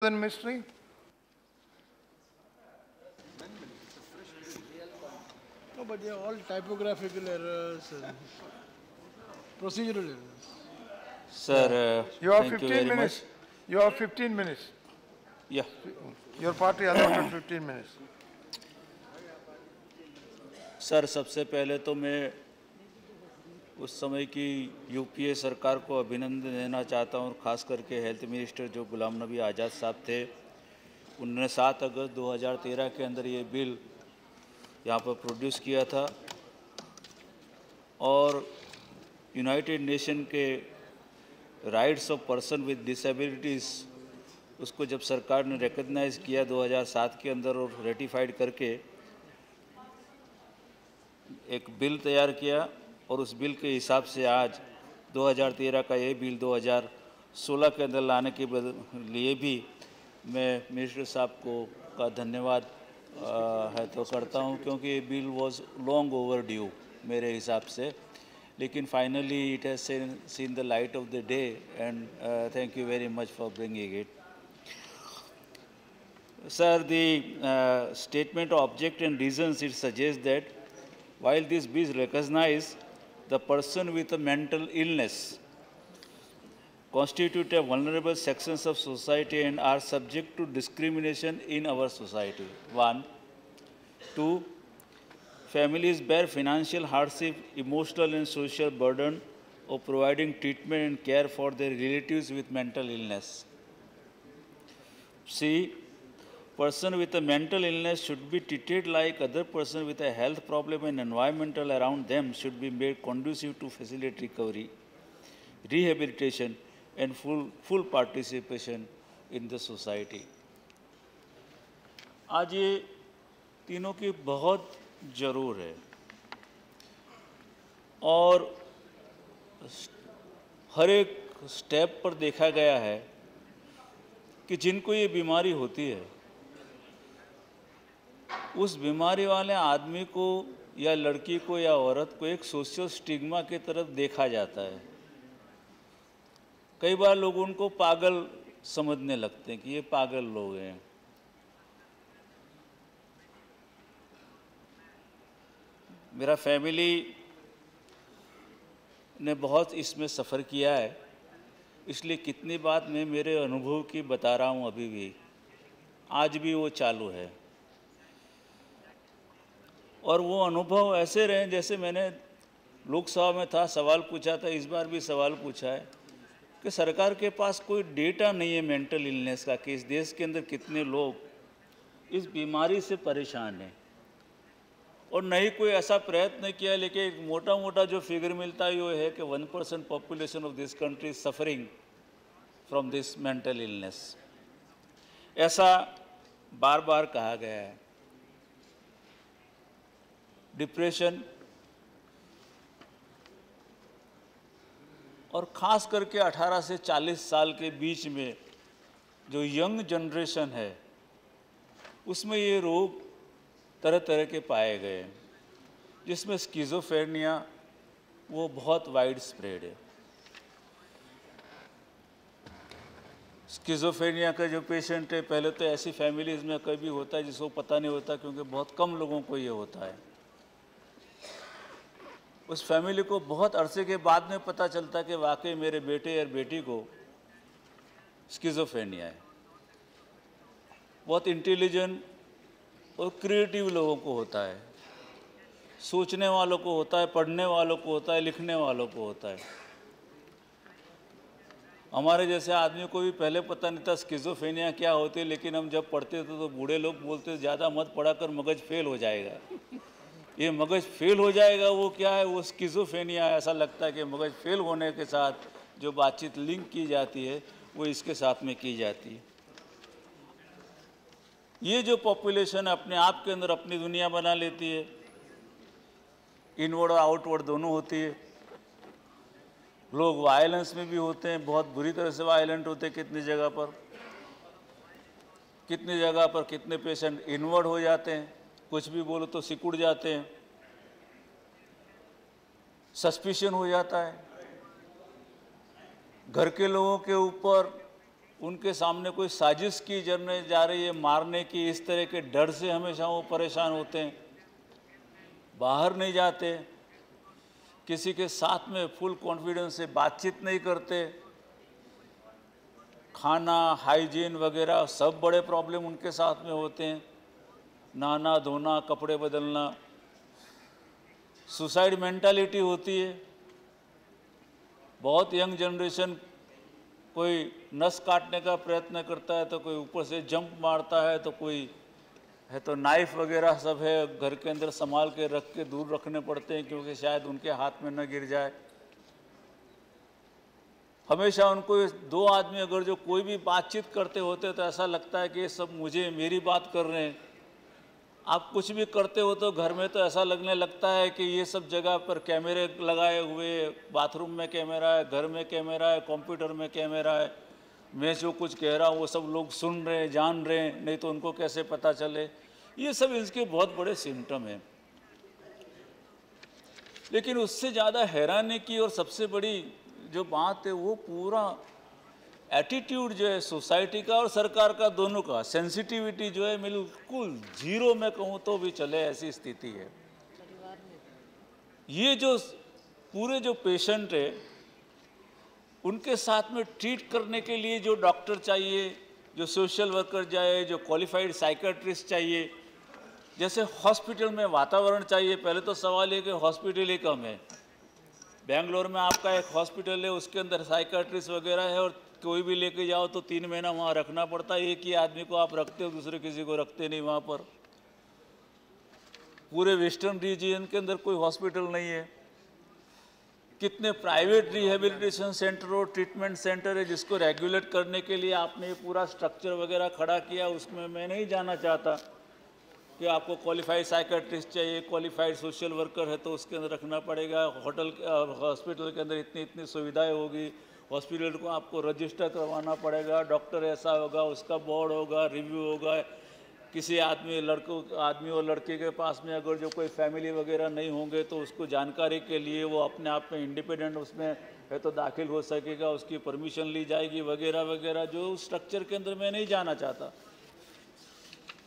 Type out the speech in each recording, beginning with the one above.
than mystery? No, but they are all typographical errors and procedural errors. Sir, You have thank you 15 very minutes. much. You have 15 minutes. Yeah. Your party allotted 15 minutes. Sir, सबसे पहले तो मैं उस समय की UPA सरकार को अभिनंदन देना चाहता हूं और ख़ास करके हेल्थ मिनिस्टर जो गुलाम नबी आज़ाद साहब थे, उन्होंने 7 अगस्त 2013 के अंदर ये बिल यहाँ पर प्रोड्यूस किया था और यूनाइटेड नेशन के rights of person with disabilities उसको जब सरकार ने रिकॉग्नाइज़ किया 2007 के अंदर और रेटिफाइड करके एक बिल तैयार किया और उस बिल के हिसाब से आज 2013 का ये बिल 2016 के अंदर लाने के लिए भी मैं मिनिस्टर साहब को का धन्यवाद है तो करता हूँ, क्योंकि ये bill was long over due मेरे हिसाब से, लेकिन finally it has seen the light of the day and thank you very much for bringing it. Sir, the statement of object and reasons, it suggests that while this bill recognizes the person with a mental illness constitute a vulnerable sections of society and are subject to discrimination in our society. 1. 2. Families bear financial hardship, emotional and social burden of providing treatment and care for their relatives with mental illness. C. Person with a mental illness should be treated like other person with a health problem, and environmental around them should be made conducive to facilitate recovery, rehabilitation and full participation in the society. आज ये तीनों की बहुत ज़रूर है और हर एक step पर देखा गया है कि जिनको ये बीमारी होती है उस बीमारी वाले आदमी को या लड़की को या औरत को एक सोशल स्टिग्मा की तरफ देखा जाता है. कई बार लोग उनको पागल समझने लगते हैं कि ये पागल लोग हैं. मेरा फैमिली ने बहुत इसमें सफ़र किया है, इसलिए कितनी बात मैं मेरे अनुभव की बता रहा हूँ अभी भी, आज भी वो चालू है. और वो अनुभव ऐसे रहे जैसे मैंने लोकसभा में था सवाल पूछा था, इस बार भी सवाल पूछा है कि सरकार के पास कोई डेटा नहीं है मेंटल इलनेस का कि इस देश के अंदर कितने लोग इस बीमारी से परेशान हैं, और नहीं कोई ऐसा प्रयत्न किया. लेकिन मोटा मोटा जो फिगर मिलता है वो है कि 1% population of this country suffering from this mental illness, ऐसा बार बार कहा गया है. डिप्रेशन और ख़ास करके 18 से 40 साल के बीच में जो यंग जनरेशन है उसमें ये रोग तरह तरह के पाए गए, जिसमें स्किज़ोफ्रेनिया वो बहुत वाइड स्प्रेड है. स्किज़ोफ्रेनिया का जो पेशेंट है, पहले तो ऐसी फैमिलीज़ में कभी होता है जिसको पता नहीं होता, क्योंकि बहुत कम लोगों को ये होता है. उस फैमिली को बहुत अरसे के बाद में पता चलता कि वाकई मेरे बेटे या बेटी को स्किज़ोफ्रेनिया है. बहुत इंटेलिजेंट और क्रिएटिव लोगों को होता है, सोचने वालों को होता है, पढ़ने वालों को होता है, लिखने वालों को होता है. हमारे जैसे आदमी को भी पहले पता नहीं था स्किज़ोफ्रेनिया क्या होती है, लेकिन हम जब पढ़ते थे तो बूढ़े लोग बोलते थे ज़्यादा मत पढ़ा कर मगज फेल हो जाएगा. ये मगज फेल हो जाएगा वो क्या है, वो स्किज़ोफ्रेनिया. ऐसा लगता है कि मगज फेल होने के साथ जो बातचीत लिंक की जाती है वो इसके साथ में की जाती है. ये जो पॉपुलेशन अपने आप के अंदर अपनी दुनिया बना लेती है, इनवर्ड और आउटवर्ड दोनों होती है. लोग वायलेंस में भी होते हैं, बहुत बुरी तरह से वायलेंट होते हैं. कितनी जगह पर कितने पेशेंट इनवर्ड हो जाते हैं, कुछ भी बोलो तो सिकुड़ जाते हैं, सस्पिशन हो जाता है. घर के लोगों के ऊपर उनके सामने कोई साजिश की जरने जा रही है मारने की, इस तरह के डर से हमेशा वो परेशान होते हैं, बाहर नहीं जाते, किसी के साथ में फुल कॉन्फिडेंस से बातचीत नहीं करते, खाना हाइजीन वगैरह सब बड़े प्रॉब्लम उनके साथ में होते हैं, नहाना धोना कपड़े बदलना, सुसाइड मेंटालिटी होती है। बहुत यंग जनरेशन कोई नस काटने का प्रयत्न करता है तो कोई ऊपर से जंप मारता है, तो कोई है तो नाइफ वगैरह सब है घर के अंदर संभाल के रख के दूर रखने पड़ते हैं क्योंकि शायद उनके हाथ में न गिर जाए। हमेशा उनको दो आदमी अगर जो कोई भी बातचीत करते होते तो ऐसा लगता है कि ये सब मुझे मेरी बात कर रहे हैं। आप कुछ भी करते हो तो घर में तो ऐसा लगने लगता है कि ये सब जगह पर कैमरे लगाए हुए, बाथरूम में कैमरा है, घर में कैमरा है, कंप्यूटर में कैमरा है, मैं जो कुछ कह रहा हूँ वो सब लोग सुन रहे हैं, जान रहे हैं, नहीं तो उनको कैसे पता चले। ये सब इसके बहुत बड़े सिम्टम हैं। लेकिन उससे ज़्यादा हैरानी की और सबसे बड़ी जो बात है वो पूरा एटीट्यूड जो है सोसाइटी का और सरकार का दोनों का, सेंसिटिविटी जो है बिल्कुल जीरो में कहूँ तो भी चले, ऐसी स्थिति है। ये जो पूरे जो पेशेंट है उनके साथ में ट्रीट करने के लिए जो डॉक्टर चाहिए, जो सोशल वर्कर चाहिए, जो क्वालिफाइड साइकेट्रिस्ट चाहिए, जैसे हॉस्पिटल में वातावरण चाहिए। पहले तो सवाल है कि हॉस्पिटल ही कम है। बेंगलोर में आपका एक हॉस्पिटल है, उसके अंदर साइकेट्रिस्ट वगैरह है और कोई भी लेके जाओ तो 3 महीना वहाँ रखना पड़ता है। एक ही आदमी को आप रखते हो, दूसरे किसी को रखते नहीं वहाँ पर। पूरे वेस्टर्न रीजन के अंदर कोई हॉस्पिटल नहीं है। कितने प्राइवेट रिहेबिलिटेशन सेंटर और ट्रीटमेंट सेंटर है जिसको रेगुलेट करने के लिए आपने ये पूरा स्ट्रक्चर वगैरह खड़ा किया। उसमें मैं नहीं जाना चाहता कि आपको क्वालिफाइड साइकेट्रिस्ट चाहिए, क्वालिफाइड सोशल वर्कर है तो उसके अंदर रखना पड़ेगा। होटल हॉस्पिटल के अंदर इतनी इतनी सुविधाएं होगी, हॉस्पिटल को आपको रजिस्टर करवाना पड़ेगा, डॉक्टर ऐसा होगा, उसका बोर्ड होगा, रिव्यू होगा। किसी आदमी और लड़के के पास में अगर जो कोई फैमिली वगैरह नहीं होंगे तो उसको जानकारी के लिए वो अपने आप में इंडिपेंडेंट उसमें है तो दाखिल हो सकेगा, उसकी परमिशन ली जाएगी वगैरह वगैरह। जो स्ट्रक्चर के अंदर मैं नहीं जाना चाहता।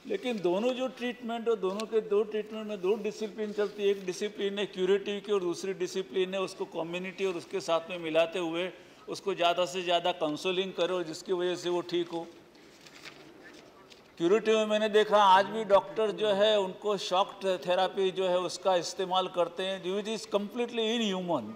लेकिन दोनों जो ट्रीटमेंट और दोनों के दो ट्रीटमेंट में दो डिसिप्लिन चलती है। एक डिसिप्लिन है क्यूरेटिव की और दूसरी डिसिप्लिन है उसको कम्युनिटी और उसके साथ में मिलाते हुए उसको ज़्यादा से ज़्यादा काउंसलिंग करो जिसकी वजह से वो ठीक हो। क्यूरेटिव में मैंने देखा आज भी डॉक्टर जो है उनको शॉक थेरापी जो है उसका इस्तेमाल करते हैं, विच इज़ कम्प्लीटली इनह्यूमन।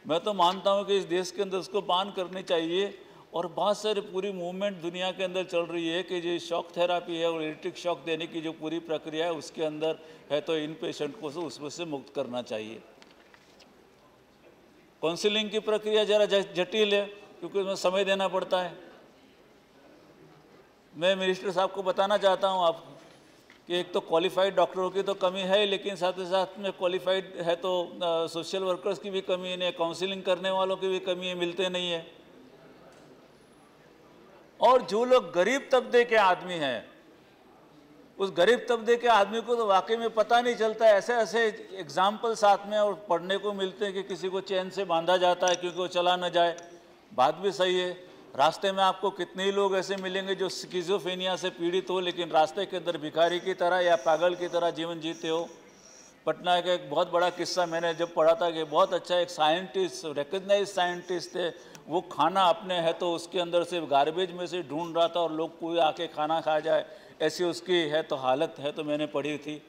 मैं तो मानता हूँ कि इस देश के अंदर उसको बैन करनी चाहिए। और बहुत सारी पूरी मूवमेंट दुनिया के अंदर चल रही है कि जो शॉक थेरापी है और इलेक्ट्रिक शॉक देने की जो पूरी प्रक्रिया है उसके अंदर है तो इन पेशेंट को उसमें से मुक्त करना चाहिए। काउंसलिंग की प्रक्रिया ज़रा जटिल है क्योंकि उसमें समय देना पड़ता है। मैं मिनिस्टर साहब को बताना चाहता हूँ आप कि एक तो क्वालिफाइड डॉक्टरों की तो कमी है, लेकिन साथ ही साथ में क्वालिफाइड है तो सोशल वर्कर्स की भी कमी है, काउंसलिंग करने वालों की भी कमी है, मिलते नहीं है। और जो लोग गरीब तबके के आदमी हैं उस गरीब तबके के आदमी को तो वाकई में पता नहीं चलता। ऐसे ऐसे एग्जाम्पल साथ में और पढ़ने को मिलते हैं कि किसी को चैन से बांधा जाता है क्योंकि वो चला न जाए। बात भी सही है। रास्ते में आपको कितने ही लोग ऐसे मिलेंगे जो स्किज़ोफ्रेनिया से पीड़ित हो लेकिन रास्ते के अंदर भिखारी की तरह या पागल की तरह जीवन जीते हो। पटना का एक बहुत बड़ा किस्सा मैंने जब पढ़ा था कि बहुत अच्छा एक साइंटिस्ट, रिकग्नाइज साइंटिस्ट थे, वो खाना अपने है तो उसके अंदर से गार्बेज में से ढूंढ रहा था और लोग कोई आके खाना खा जाए, ऐसी उसकी है तो हालत है तो मैंने पढ़ी थी।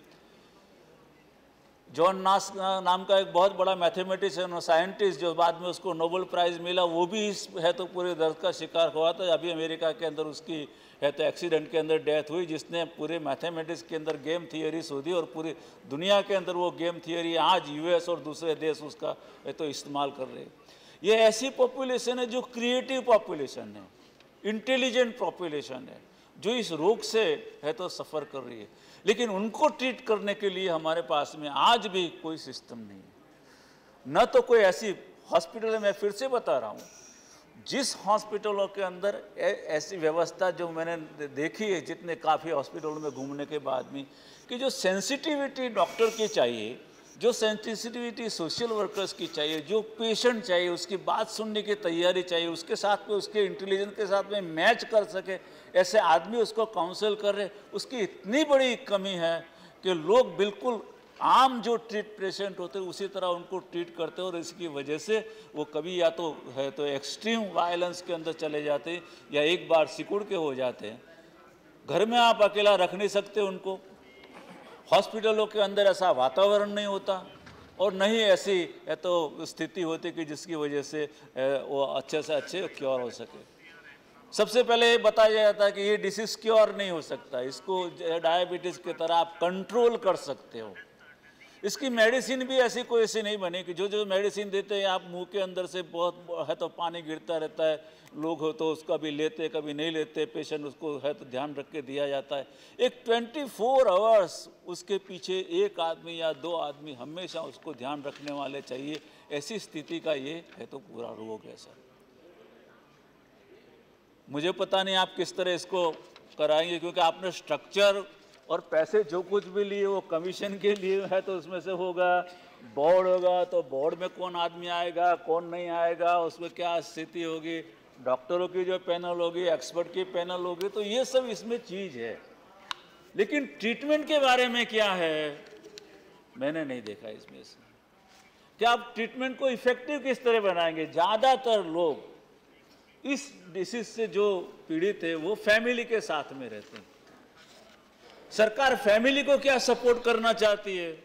जॉन नास नाम का एक बहुत बड़ा मैथमेटिशियन और साइंटिस्ट जो बाद में उसको नोबेल प्राइज़ मिला, वो भी इस है तो पूरे दर्द का शिकार हुआ था। अभी अमेरिका के अंदर उसकी है तो एक्सीडेंट के अंदर डेथ हुई, जिसने पूरे मैथमेटिक्स के अंदर गेम थियोरी शोधी और पूरी दुनिया के अंदर वो गेम थियोरी आज यूएस और दूसरे देश उसका है तो इस्तेमाल कर रहे हैं। ये ऐसी पॉपुलेशन है जो क्रिएटिव पॉपुलेशन है, इंटेलिजेंट पॉपुलेशन है, जो इस रोग से है तो सफ़र कर रही है। लेकिन उनको ट्रीट करने के लिए हमारे पास में आज भी कोई सिस्टम नहीं है। न तो कोई ऐसी हॉस्पिटल, मैं फिर से बता रहा हूँ, जिस हॉस्पिटलों के अंदर ऐसी व्यवस्था जो मैंने देखी है जितने काफ़ी हॉस्पिटलों में घूमने के बाद में, कि जो सेंसिटिविटी डॉक्टर की चाहिए जो सेंसिटिविटी सोशल वर्कर्स की चाहिए, जो पेशेंट चाहिए, उसकी बात सुनने की तैयारी चाहिए, उसके साथ में उसके इंटेलिजेंस के साथ में मैच कर सके, ऐसे आदमी उसको काउंसिल कर रहे, उसकी इतनी बड़ी कमी है कि लोग बिल्कुल आम जो पेशेंट होते हैं उसी तरह उनको ट्रीट करते हैं, और इसकी वजह से वो कभी या तो है तो एक्सट्रीम वायलेंस के अंदर चले जाते हैं, या एक बार सिकुड़ के हो जाते हैं। घर में आप अकेला रख नहीं सकते उनको, हॉस्पिटलों के अंदर ऐसा वातावरण नहीं होता, और नहीं ऐसी तो स्थिति होती कि जिसकी वजह से वो अच्छे से अच्छे क्योर हो सके। सबसे पहले ये बताया जाता है कि ये डिसीज क्योर नहीं हो सकता, इसको डायबिटीज़ की तरह आप कंट्रोल कर सकते हो। इसकी मेडिसिन भी ऐसी कोई ऐसी नहीं बनी कि जो मेडिसिन देते हैं आप मुंह के अंदर से बहुत है तो पानी गिरता रहता है, लोग हो तो उसका भी लेते कभी नहीं लेते, पेशेंट उसको है तो ध्यान रख के दिया जाता है। एक 24 आवर्स उसके पीछे एक आदमी या दो आदमी हमेशा उसको ध्यान रखने वाले चाहिए, ऐसी स्थिति का ये है तो पूरा रोग है सर। मुझे पता नहीं आप किस तरह इसको कराएंगे, क्योंकि आपने स्ट्रक्चर और पैसे जो कुछ भी लिए वो कमीशन के लिए है, तो उसमें से होगा, बोर्ड होगा तो बोर्ड में कौन आदमी आएगा कौन नहीं आएगा, उसमें क्या स्थिति होगी, डॉक्टरों की जो पैनल होगी, एक्सपर्ट की पैनल होगी, तो ये सब इसमें चीज़ है। लेकिन ट्रीटमेंट के बारे में क्या है मैंने नहीं देखा इसमें से। क्या आप ट्रीटमेंट को इफेक्टिव किस तरह बनाएंगे? ज़्यादातर लोग इस डिसीज से जो पीड़ित है वो फैमिली के साथ में रहते हैं। सरकार फैमिली को क्या सपोर्ट करना चाहती है?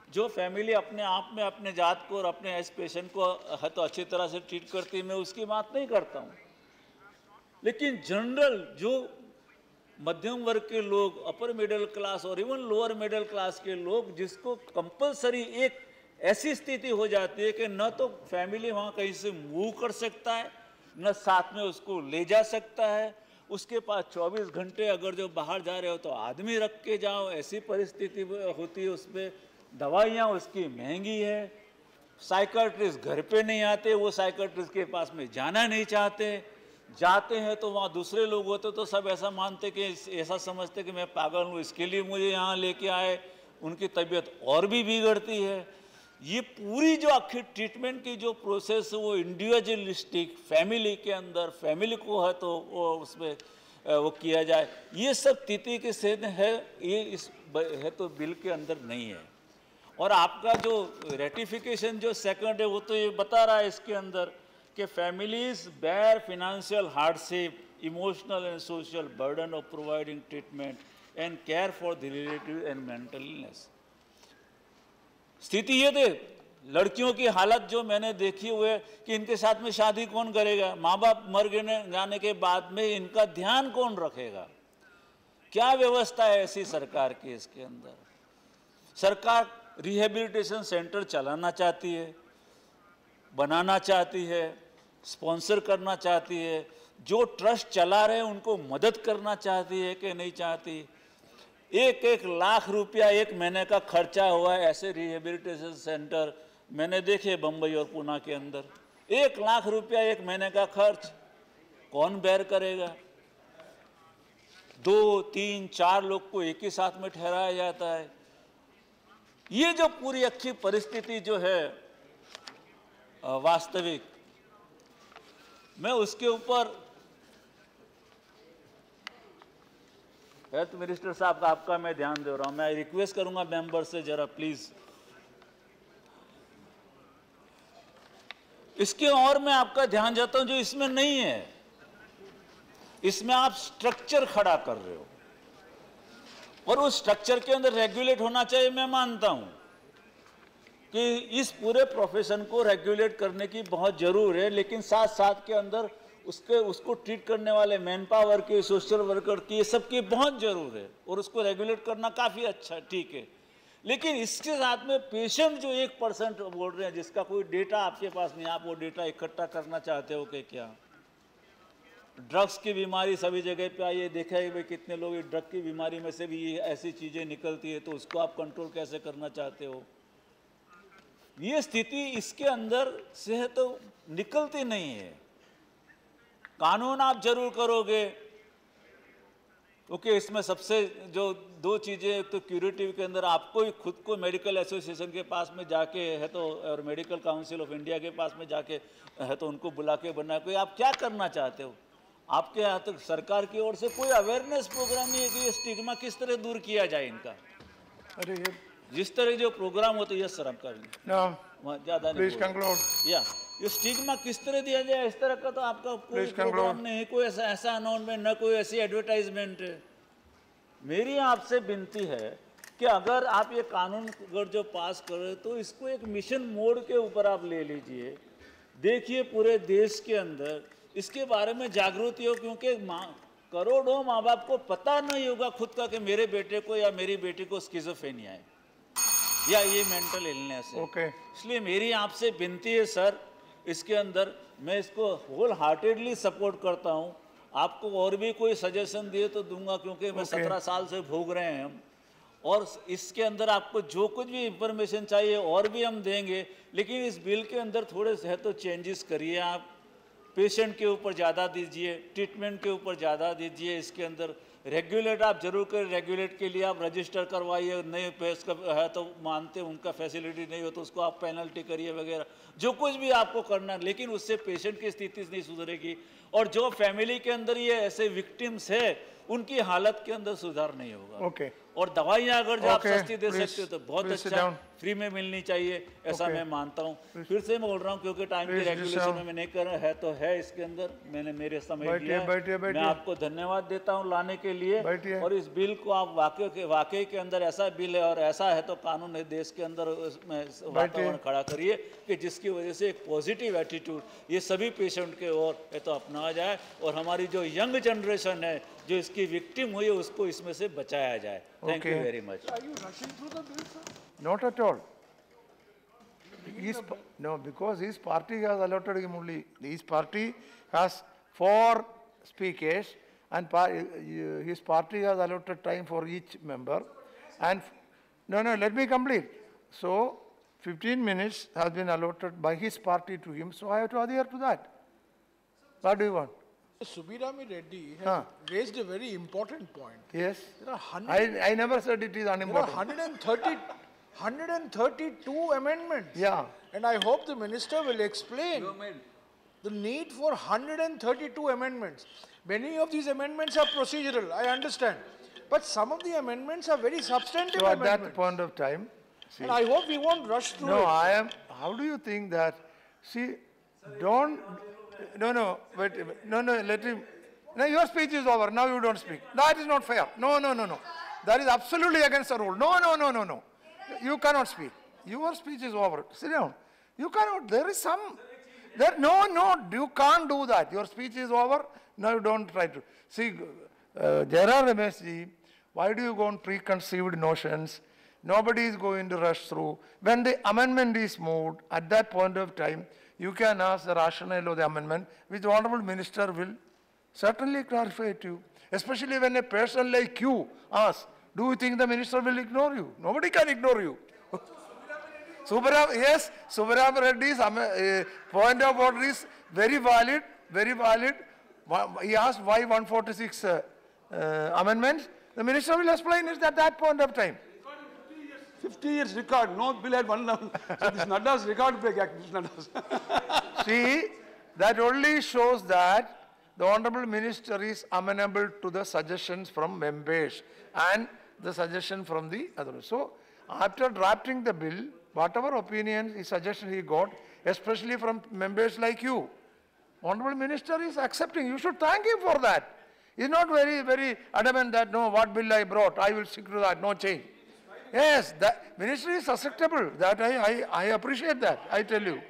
जो फैमिली अपने आप में अपने जात को और अपने इस पेशेंट को है तो अच्छी तरह से ट्रीट करती है, मैं उसकी बात नहीं करता हूँ, लेकिन जनरल जो मध्यम वर्ग के लोग, अपर मिडिल क्लास और इवन लोअर मिडिल क्लास के लोग, जिसको कंपलसरी एक ऐसी स्थिति हो जाती है कि न तो फैमिली वहाँ कहीं से मूव कर सकता है, न साथ में उसको ले जा सकता है, उसके पास 24 घंटे अगर जो बाहर जा रहे हो तो आदमी रख के जाओ, ऐसी परिस्थिति होती है। उसमें दवाइयाँ उसकी महंगी है, साइकाट्रिस्ट घर पे नहीं आते, वो साइकाट्रिस्ट के पास में जाना नहीं चाहते, जाते हैं तो वहाँ दूसरे लोग होते तो सब ऐसा मानते कि ऐसा समझते कि मैं पागल हूँ, इसके लिए मुझे यहाँ लेके आए, उनकी तबीयत और भी बिगड़ती है। ये पूरी जो आखिर ट्रीटमेंट की जो प्रोसेस है वो इंडिविजुअलिस्टिक फैमिली के अंदर, फैमिली को है तो वो उसमें वो किया जाए, ये सब स्थिति के सेध है, ये इस है तो बिल के अंदर नहीं है। और आपका जो रेटिफिकेशन जो सेकंड है वो तो ये बता रहा है इसके अंदर कि families bear financial hardship, emotional and social burden of providing treatment and care for the relative and mental illness. स्थिति ये थे, लड़कियों की हालत जो मैंने देखी हुई है कि इनके साथ में शादी कौन करेगा, माँ बाप मर जाने के बाद में इनका ध्यान कौन रखेगा, क्या व्यवस्था है ऐसी सरकार की? इसके अंदर सरकार रिहेबिलिटेशन सेंटर चलाना चाहती है, बनाना चाहती है, स्पॉन्सर करना चाहती है, जो ट्रस्ट चला रहे हैं उनको मदद करना चाहती है कि नहीं चाहती? 1-1 लाख रुपया एक महीने का खर्चा हुआ है ऐसे रिहेबिलिटेशन सेंटर मैंने देखे बम्बई और पुणे के अंदर। 1 लाख रुपया एक महीने का खर्च कौन बेयर करेगा? 2-3-4 लोग को एक ही साथ में ठहराया जाता है। ये जो पूरी अच्छी परिस्थिति जो है वास्तविक, मैं उसके ऊपर हेल्थ मिनिस्टर साहब का आपका मैं ध्यान दे रहा हूं। मैं रिक्वेस्ट करूंगा मेंबर से जरा प्लीज इसके और मैं आपका ध्यान जाता हूं जो इसमें नहीं है। इसमें आप स्ट्रक्चर खड़ा कर रहे हो और उस स्ट्रक्चर के अंदर रेगुलेट होना चाहिए। मैं मानता हूं कि इस पूरे प्रोफेशन को रेगुलेट करने की बहुत जरूर है, लेकिन साथ साथ के अंदर उसको ट्रीट करने वाले मैन पावर की, सोशल वर्कर की, ये सब की बहुत जरूर है और उसको रेगुलेट करना काफ़ी अच्छा ठीक है। लेकिन इसके साथ में पेशेंट जो 1% बोल रहे हैं जिसका कोई डेटा आपके पास नहीं, आप वो डेटा इकट्ठा करना चाहते हो कि क्या? ड्रग्स की बीमारी सभी जगह पे आई है, देखा है भाई कितने लोग ड्रग की बीमारी में से भी ये ऐसी चीज़ें निकलती है, तो उसको आप कंट्रोल कैसे करना चाहते हो? ये स्थिति इसके अंदर से है तो निकलती नहीं है। कानून आप जरूर करोगे, ओके इसमें सबसे जो दो चीज़ें, तो क्यूरेटिव के अंदर आपको ही खुद को मेडिकल एसोसिएशन के पास में जाके है तो, और मेडिकल काउंसिल ऑफ इंडिया के पास में जाके है तो उनको बुला के बनना कोई, आप क्या करना चाहते हो? आपके यहाँ तक सरकार की ओर से कोई अवेयरनेस प्रोग्राम नहीं है कि ये स्टिग्मा किस तरह दूर किया जाए इनका। अरे ये जिस तरह जो प्रोग्राम होते हैं, यस सर आपका भी no, ज़्यादा please conclude. या ये स्टिग्मा किस तरह दिया जाए, इस तरह का तो आपका कोई Please प्रोग्राम conclude. नहीं है, कोई ऐसा अनाउंसमेंट, न कोई ऐसी एडवर्टाइजमेंट है। मेरी आपसे विनती है कि अगर आप ये कानून अगर जो पास कर रहे तो इसको एक मिशन मोड के ऊपर आप ले लीजिए, देखिए पूरे देश के अंदर इसके बारे में जागृति हो, क्योंकि करोड़ों माँ बाप को पता नहीं होगा खुद का कि मेरे बेटे को या मेरी बेटी को स्किज़ोफ्रेनिया है या ये मेंटल इलनेस है। Okay. इसलिए मेरी आपसे विनती है सर, इसके अंदर मैं इसको होल हार्टेडली सपोर्ट करता हूँ। आपको और भी कोई सजेशन दिए तो दूंगा, क्योंकि मैं 17 साल से भोग रहे हैं हम, और इसके अंदर आपको जो कुछ भी इंफॉर्मेशन चाहिए और भी हम देंगे, लेकिन इस बिल के अंदर थोड़े से है तो चेंजेस करिए आप। पेशेंट के ऊपर ज़्यादा दीजिए, ट्रीटमेंट के ऊपर ज़्यादा दीजिए, इसके अंदर रेगुलेट आप जरूर करें, रेगुलेट के लिए आप रजिस्टर करवाइए, नहीं पेश है तो मानते उनका फैसिलिटी नहीं हो तो उसको आप पेनल्टी करिए वगैरह, जो कुछ भी आपको करना, लेकिन उससे पेशेंट की स्थिति नहीं सुधरेगी और जो फैमिली के अंदर ये ऐसे विक्टिम्स है उनकी हालत के अंदर सुधार नहीं होगा। Okay. और दवाइयाँ अगर जो आप Okay, सस्ती दे please, सकते हो तो बहुत please sit अच्छा, down. फ्री में मिलनी चाहिए ऐसा Okay. मैं मानता हूँ। फिर से मैं बोल रहा हूँ क्योंकि टाइम की Please, रेगुलेशन sit में down. मैं नहीं कर रहा है तो है इसके अंदर, मैंने मेरे समय बैठिए, दिया है। बैठिए, मैं बैठिए। आपको धन्यवाद देता हूँ लाने के लिए, बैठिए। और इस बिल को आप वाकई के अंदर ऐसा बिल है और ऐसा है तो कानून है देश के अंदर उसमें वातावरण खड़ा करिए कि जिसकी वजह से एक पॉजिटिव एटीट्यूड ये सभी पेशेंट के ओर है तो अपनाया जाए और हमारी जो यंग जनरेशन है जो इसकी विक्टिम हुई है उसको इसमें से बचाया जाए। Thank you Okay. Very much. Are you rushing through the bill, sir? Not at all. No, because his party has allotted him only, his party has 4 speakers and his party has allotted time for each member. And, no, let me complete. So, 15 minutes has been allotted by his party to him, so I have to adhere to that. What do you want? Subirami Reddy has Huh. raised a very important point. Yes? There are 100, I never said it is there are unimportant. 132 amendments. Yeah. And I hope the minister will explain the need for 132 amendments. Many of these amendments are procedural, I understand. But some of the amendments are very substantive So at amendments. that point of time, see, And I hope we won't rush through no, it. how do you think that, see, don't, wait, let him, no, your speech is over, now you don't speak. That is not fair. No. That is absolutely against the rule. No. You cannot speak. Your speech is over. Sit down. You cannot, there is some, no, you can't do that. Your speech is over, now you don't try to. See, Jairam Ramesh ji, why do you go on preconceived notions? Nobody is going to rush through. When the amendment is moved, at that point of time, you can ask the rationale of the amendment, which the Honorable Minister will certainly clarify to you. Especially when a person like you asks, do you think the Minister will ignore you? Nobody can ignore you. Yes, Subramanian Reddy's point of order is very valid. He asked why 146 amendments. The Minister will explain it at that point of time. 50 years record, no bill had one level. So this Nadda's record break act, this Nadda's. See, that only shows that the Honorable Minister is amenable to the suggestions from members and the suggestion from the others. So, after drafting the bill, whatever opinions, suggestions he got, especially from members like you, Honorable Minister is accepting. You should thank him for that. He is not very adamant that, no, what bill I brought, I will stick to that, no change. Yes, the Minister is susceptible. That I appreciate that, I tell you.